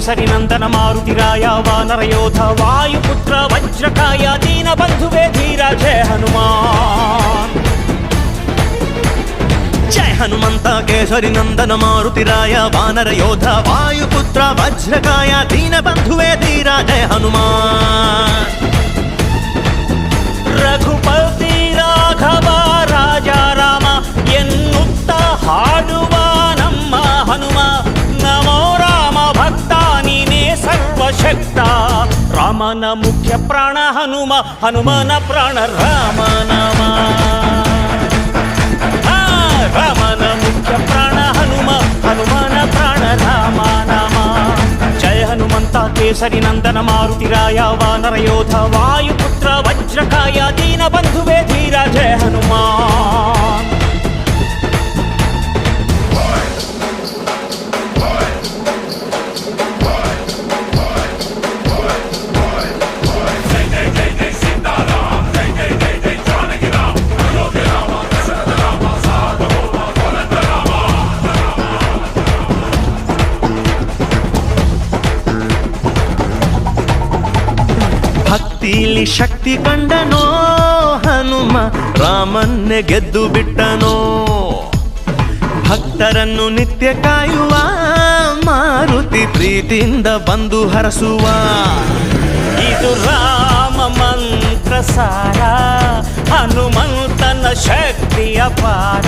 కేసరి నందన మారుతిరాయ వానర యోధ వాయుపుత్ర వజ్రకాయ దీన బంధువే ధీర జయ హనుమాన్. జయ హనుమంత కేసరి నందన మారుతిరాయ వానర యోధ వాయుపుత్ర వజ్రకాయ దీన బంధువే ధీర జయ హనుమాన్. ರಘುಪತಿ ರಾಘವ ರಾಜ ರಾಮ ಎನ್ನುತ್ತ ಹಾಡುವ ನಮ್ಮ ಹನುಮ ನಮೋ ರಾಮ ಭಕ್ತ ನೀನೇ ಸರ್ವಶಕ್ತ. ರಾಮನ ಮುಖ್ಯ ಪ್ರಾಣ ಹನುಮ ಹನುಮನ ಪ್ರಾಣ ರಾಮ ನಾಮ. ರಾಮನ ಮುಖ್ಯ ಪ್ರಾಣ ಹನುಮ ಹನುಮನ ಪ್ರಾಣ ರಾಮ ನಾಮ. ಜಯ ಹನುಮಂತ ಕೇಸರಿ ನಂದನ ಮಾರುತಿರಾಯ ವಾನರ ಯೋಧ ವಾಯುಪುತ್ರ ವಜ್ರಕಾಯ ದೀನ ಬಂಧುವೇ ಧೀರ ಜಯ ಹನುಮಾನ್. ಭಕ್ತಿಲಿ ಶಕ್ತಿ ಕಂಡನೋ ಹನುಮ ರಾಮನ್ನೇ ಗೆದ್ದು ಬಿಟ್ಟನೋ. ಭಕ್ತರನ್ನು ನಿತ್ಯ ಕಾಯುವ ಮಾರುತಿ ಪ್ರೀತಿಯಿಂದ ಬಂದು ಹರಸುವ. ಇದು ರಾಮ ಮಂತ್ರ ಸಾರ ಹನುಮಂತನ ಶಕ್ತಿ ಅಪಾರ.